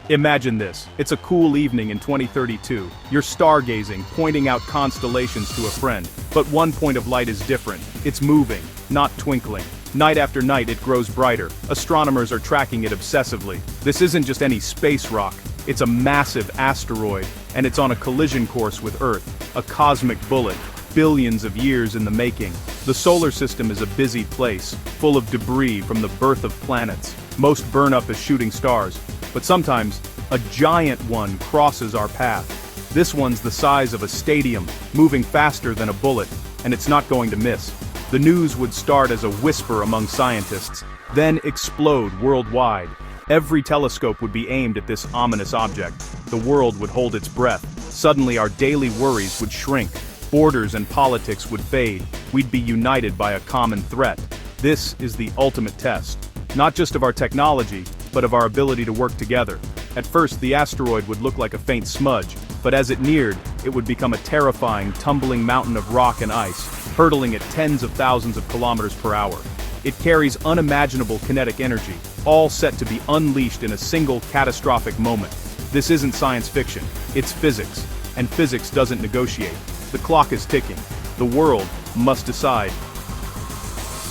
Imagine this, it's a cool evening in 2032. You're stargazing, pointing out constellations to a friend. But one point of light is different. It's moving, not twinkling. Night after night it grows brighter. Astronomers are tracking it obsessively. This isn't just any space rock. It's a massive asteroid, and it's on a collision course with Earth. A cosmic bullet, billions of years in the making. The solar system is a busy place, full of debris from the birth of planets. Most burn up as shooting stars, but sometimes, a giant one crosses our path. This one's the size of a stadium, moving faster than a bullet, and it's not going to miss. The news would start as a whisper among scientists, then explode worldwide. Every telescope would be aimed at this ominous object. The world would hold its breath. Suddenly our daily worries would shrink. Borders and politics would fade. We'd be united by a common threat. This is the ultimate test. Not just of our technology, but of our ability to work together. At first, the asteroid would look like a faint smudge, but as it neared, it would become a terrifying, tumbling mountain of rock and ice, hurtling at tens of thousands of kilometers per hour. It carries unimaginable kinetic energy, all set to be unleashed in a single catastrophic moment. This isn't science fiction, it's physics, and physics doesn't negotiate. The clock is ticking. The world must decide.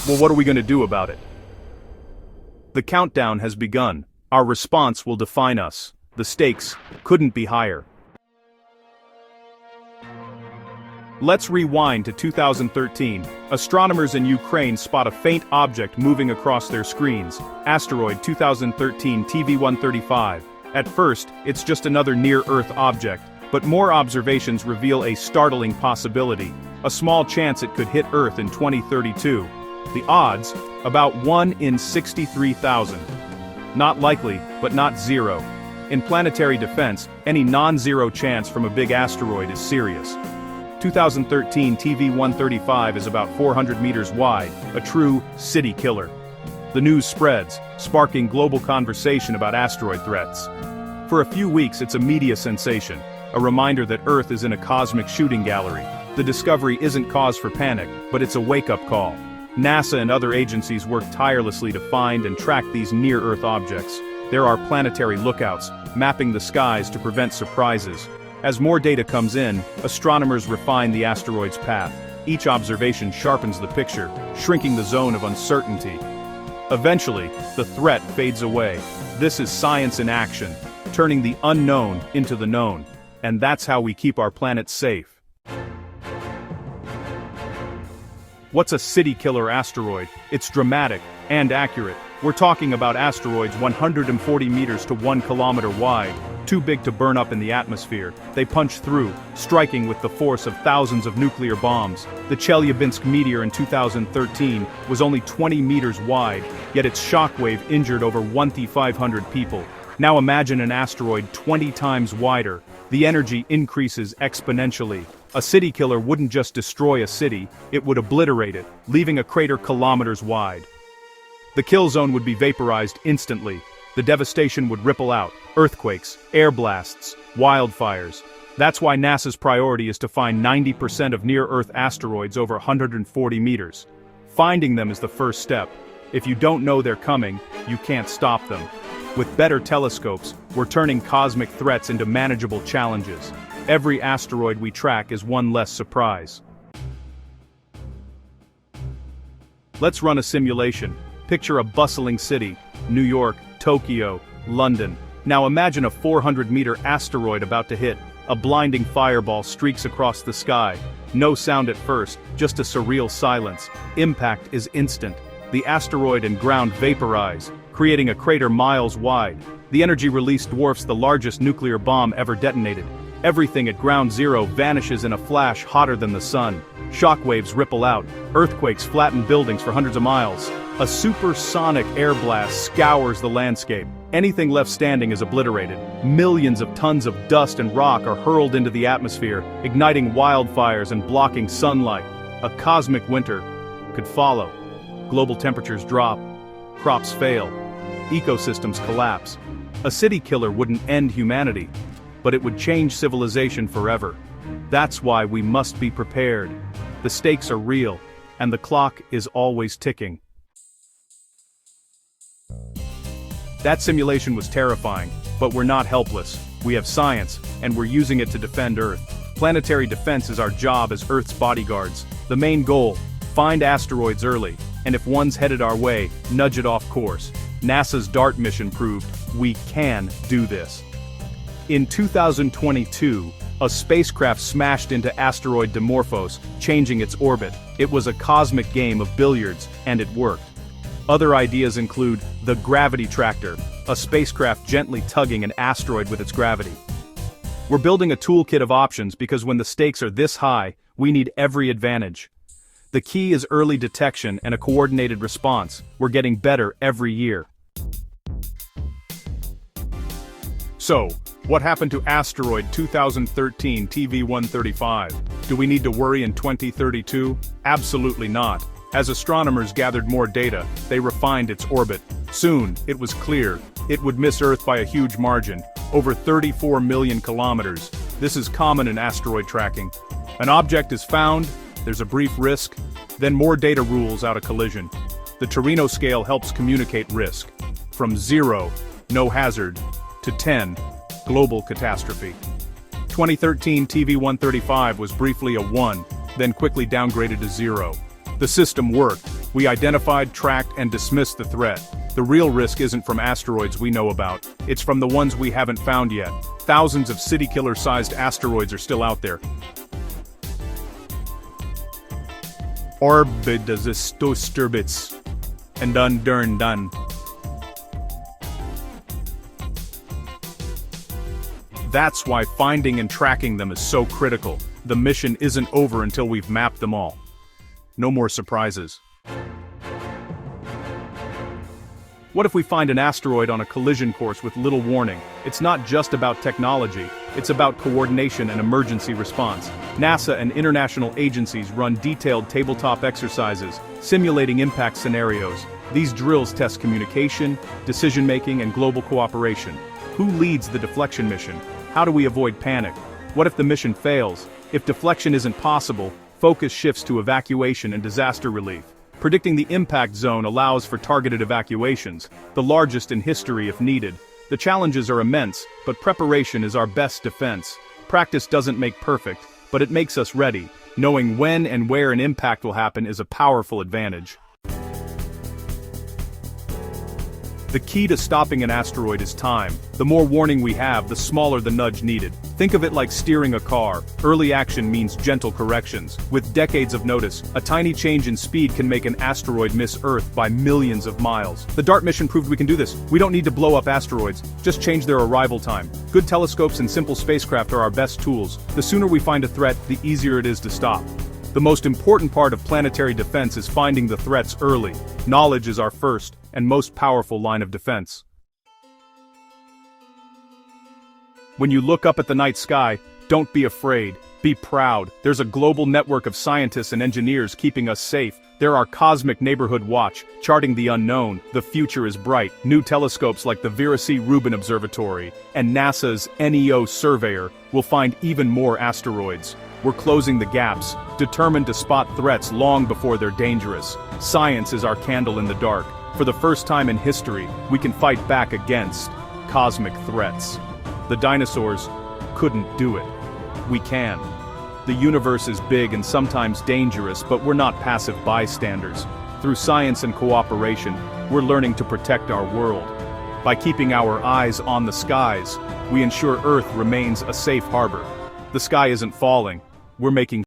Well, what are we going to do about it? The countdown has begun. Our response will define us. The stakes couldn't be higher. Let's rewind to 2013. Astronomers in Ukraine spot a faint object moving across their screens. Asteroid 2013 TV-135. At first, it's just another near-Earth object, but more observations reveal a startling possibility. A small chance it could hit Earth in 2032. The odds? About 1 in 63,000. Not likely, but not zero. In planetary defense, any non-zero chance from a big asteroid is serious. 2013 TV-135 is about 400 meters wide, a true city killer. The news spreads, sparking global conversation about asteroid threats. For a few weeks it's a media sensation, a reminder that Earth is in a cosmic shooting gallery. The discovery isn't cause for panic, but it's a wake-up call. NASA and other agencies work tirelessly to find and track these near-Earth objects. There are planetary lookouts, mapping the skies to prevent surprises. As more data comes in, astronomers refine the asteroid's path. Each observation sharpens the picture, shrinking the zone of uncertainty. Eventually, the threat fades away. This is science in action, turning the unknown into the known. And that's how we keep our planet safe. What's a city-killer asteroid? It's dramatic and accurate. We're talking about asteroids 140 meters to 1 kilometer wide, too big to burn up in the atmosphere. They punch through, striking with the force of thousands of nuclear bombs. The Chelyabinsk meteor in 2013 was only 20 meters wide, yet its shockwave injured over 1,500 people. Now imagine an asteroid 20 times wider. The energy increases exponentially. A city killer wouldn't just destroy a city, it would obliterate it, leaving a crater kilometers wide. The kill zone would be vaporized instantly. The devastation would ripple out: earthquakes, air blasts, wildfires. That's why NASA's priority is to find 90% of near-Earth asteroids over 140 meters. Finding them is the first step. If you don't know they're coming, you can't stop them. With better telescopes, we're turning cosmic threats into manageable challenges. Every asteroid we track is one less surprise. Let's run a simulation. Picture a bustling city: New York, Tokyo, London. Now imagine a 400-meter asteroid about to hit. A blinding fireball streaks across the sky. No sound at first, just a surreal silence. Impact is instant. The asteroid and ground vaporize, creating a crater miles wide. The energy release dwarfs the largest nuclear bomb ever detonated. Everything at ground zero vanishes in a flash hotter than the sun. Shockwaves ripple out. Earthquakes flatten buildings for hundreds of miles. A supersonic air blast scours the landscape. Anything left standing is obliterated. Millions of tons of dust and rock are hurled into the atmosphere, igniting wildfires and blocking sunlight. A cosmic winter could follow. Global temperatures drop. Crops fail. Ecosystems collapse. A city killer wouldn't end humanity, but it would change civilization forever. That's why we must be prepared. The stakes are real, and the clock is always ticking. That simulation was terrifying, but we're not helpless. We have science, and we're using it to defend Earth. Planetary defense is our job as Earth's bodyguards. The main goal: find asteroids early, and if one's headed our way, nudge it off course. NASA's DART mission proved we can do this. In 2022, a spacecraft smashed into asteroid Dimorphos, changing its orbit. It was a cosmic game of billiards, and it worked. Other ideas include the gravity tractor, a spacecraft gently tugging an asteroid with its gravity. We're building a toolkit of options because when the stakes are this high, we need every advantage. The key is early detection and a coordinated response. We're getting better every year. So, what happened to Asteroid 2013 TV-135? Do we need to worry in 2032? Absolutely not. As astronomers gathered more data, they refined its orbit. Soon, it was clear, it would miss Earth by a huge margin, over 34 million kilometers. This is common in asteroid tracking. An object is found, there's a brief risk, then more data rules out a collision. The Torino scale helps communicate risk. From 0, no hazard, to 10, global catastrophe. 2013 TV-135 was briefly a 1, then quickly downgraded to 0. The system worked. We identified, tracked, and dismissed the threat. The real risk isn't from asteroids we know about, it's from the ones we haven't found yet. Thousands of city-killer-sized asteroids are still out there. Orbit does this disturbance. And done. That's why finding and tracking them is so critical. The mission isn't over until we've mapped them all. No more surprises. What if we find an asteroid on a collision course with little warning? It's not just about technology, it's about coordination and emergency response. NASA and international agencies run detailed tabletop exercises, simulating impact scenarios. These drills test communication, decision-making, and global cooperation. Who leads the deflection mission? How do we avoid panic? What if the mission fails? If deflection isn't possible, focus shifts to evacuation and disaster relief. Predicting the impact zone allows for targeted evacuations, the largest in history if needed. The challenges are immense, but preparation is our best defense. Practice doesn't make perfect, but it makes us ready. Knowing when and where an impact will happen is a powerful advantage. The key to stopping an asteroid is time. The more warning we have, the smaller the nudge needed. Think of it like steering a car. Early action means gentle corrections. With decades of notice, a tiny change in speed can make an asteroid miss Earth by millions of miles. The DART mission proved we can do this. We don't need to blow up asteroids, just change their arrival time. Good telescopes and simple spacecraft are our best tools. The sooner we find a threat, the easier it is to stop. The most important part of planetary defense is finding the threats early. Knowledge is our first and most powerful line of defense. When you look up at the night sky, don't be afraid, be proud. There's a global network of scientists and engineers keeping us safe. There are Cosmic Neighborhood Watch, charting the unknown. The future is bright. New telescopes like the Vera C. Rubin Observatory and NASA's NEO Surveyor will find even more asteroids. We're closing the gaps, determined to spot threats long before they're dangerous. Science is our candle in the dark. For the first time in history, we can fight back against cosmic threats. The dinosaurs couldn't do it. We can. The universe is big and sometimes dangerous, but we're not passive bystanders. Through science and cooperation, we're learning to protect our world. By keeping our eyes on the skies, we ensure Earth remains a safe harbor. The sky isn't falling. We're making